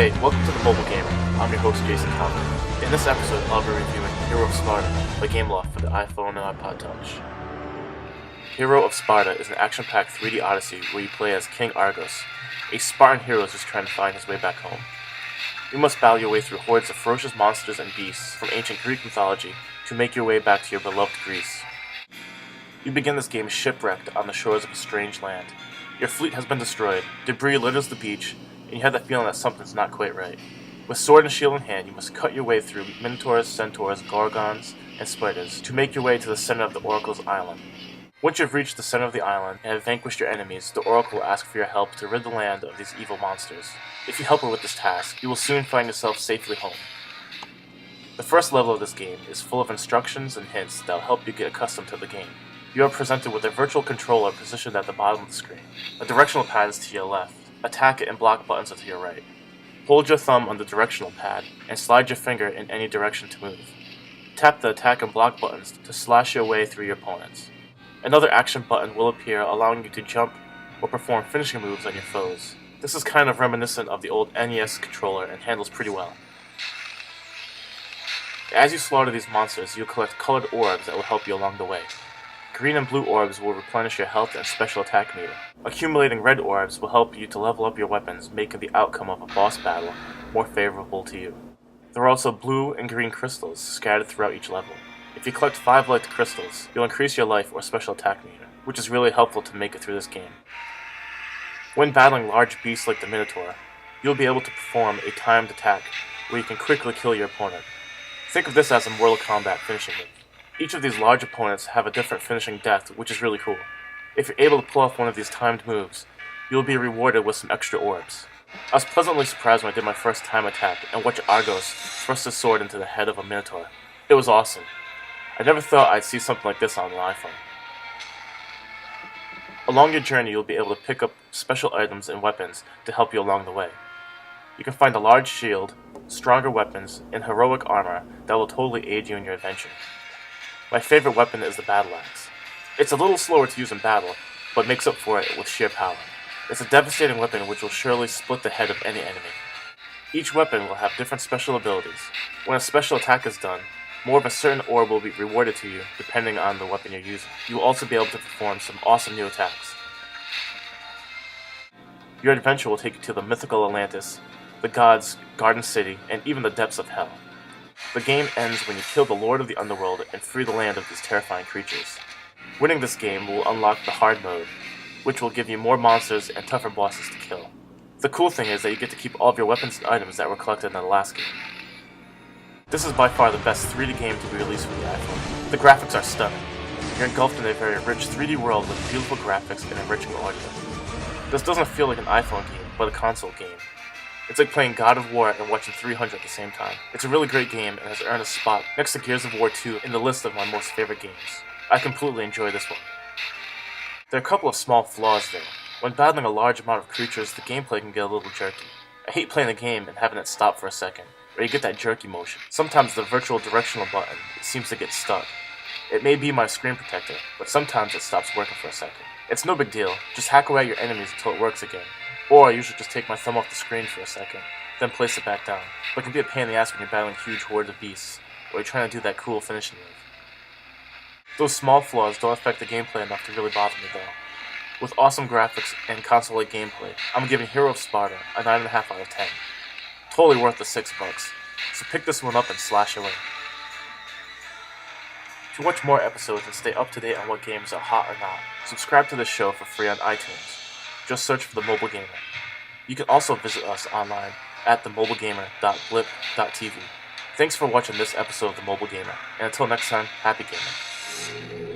Hey, welcome to the Mobile Gamer. I'm your host, Jason Calvin. In this episode, I'll be reviewing Hero of Sparta, a game loft for the iPhone and iPod Touch. Hero of Sparta is an action-packed 3D odyssey where you play as King Argos, a Spartan hero who's trying to find his way back home. You must battle your way through hordes of ferocious monsters and beasts from ancient Greek mythology to make your way back to your beloved Greece. You begin this game shipwrecked on the shores of a strange land. Your fleet has been destroyed, debris litters the beach, and you have the feeling that something's not quite right. With sword and shield in hand, you must cut your way through minotaurs, centaurs, gorgons, and spiders to make your way to the center of the Oracle's island. Once you've reached the center of the island and have vanquished your enemies, the Oracle will ask for your help to rid the land of these evil monsters. If you help her with this task, you will soon find yourself safely home. The first level of this game is full of instructions and hints that will help you get accustomed to the game. You are presented with a virtual controller positioned at the bottom of the screen. A directional pad is to your left. Attack and block buttons are to your right. Hold your thumb on the directional pad and slide your finger in any direction to move. Tap the attack and block buttons to slash your way through your opponents. Another action button will appear, allowing you to jump or perform finishing moves on your foes. This is kind of reminiscent of the old NES controller and handles pretty well. As you slaughter these monsters, you'll collect colored orbs that will help you along the way. Green and blue orbs will replenish your health and special attack meter. Accumulating red orbs will help you to level up your weapons, making the outcome of a boss battle more favorable to you. There are also blue and green crystals scattered throughout each level. If you collect 5 light crystals, you'll increase your life or special attack meter, which is really helpful to make it through this game. When battling large beasts like the Minotaur, you'll be able to perform a timed attack where you can quickly kill your opponent. Think of this as a Mortal Kombat finishing move. Each of these large opponents have a different finishing death, which is really cool. If you're able to pull off one of these timed moves, you'll be rewarded with some extra orbs. I was pleasantly surprised when I did my first time attack and watched Argos thrust his sword into the head of a Minotaur. It was awesome. I never thought I'd see something like this on an iPhone. Along your journey, you'll be able to pick up special items and weapons to help you along the way. You can find a large shield, stronger weapons, and heroic armor that will totally aid you in your adventure. My favorite weapon is the battle axe. It's a little slower to use in battle, but makes up for it with sheer power. It's a devastating weapon which will surely split the head of any enemy. Each weapon will have different special abilities. When a special attack is done, more of a certain orb will be rewarded to you depending on the weapon you're using. You will also be able to perform some awesome new attacks. Your adventure will take you to the mythical Atlantis, the gods' Garden City, and even the depths of hell. The game ends when you kill the Lord of the Underworld and free the land of these terrifying creatures. Winning this game will unlock the hard mode, which will give you more monsters and tougher bosses to kill. The cool thing is that you get to keep all of your weapons and items that were collected in the last game. This is by far the best 3D game to be released for the iPhone. The graphics are stunning. You're engulfed in a very rich 3D world with beautiful graphics and enriching audio. This doesn't feel like an iPhone game, but a console game. It's like playing God of War and watching 300 at the same time. It's a really great game and has earned a spot next to Gears of War 2 in the list of my most favorite games. I completely enjoy this one. There are a couple of small flaws though. When battling a large amount of creatures, the gameplay can get a little jerky. I hate playing the game and having it stop for a second, or you get that jerky motion. Sometimes the virtual directional button seems to get stuck. It may be my screen protector, but sometimes it stops working for a second. It's no big deal, just hack away at your enemies until it works again. Or I usually just take my thumb off the screen for a second, then place it back down. But it can be a pain in the ass when you're battling huge hordes of beasts, or you're trying to do that cool finishing move. Those small flaws don't affect the gameplay enough to really bother me though. With awesome graphics and console-like gameplay, I'm giving Hero of Sparta a 9.5 out of 10. Totally worth the $6, so pick this one up and slash away. To watch more episodes and stay up to date on what games are hot or not, subscribe to this show for free on iTunes. Just search for The Mobile Gamer. You can also visit us online at themobilegamer.blip.tv. Thanks for watching this episode of The Mobile Gamer, and until next time, happy gaming.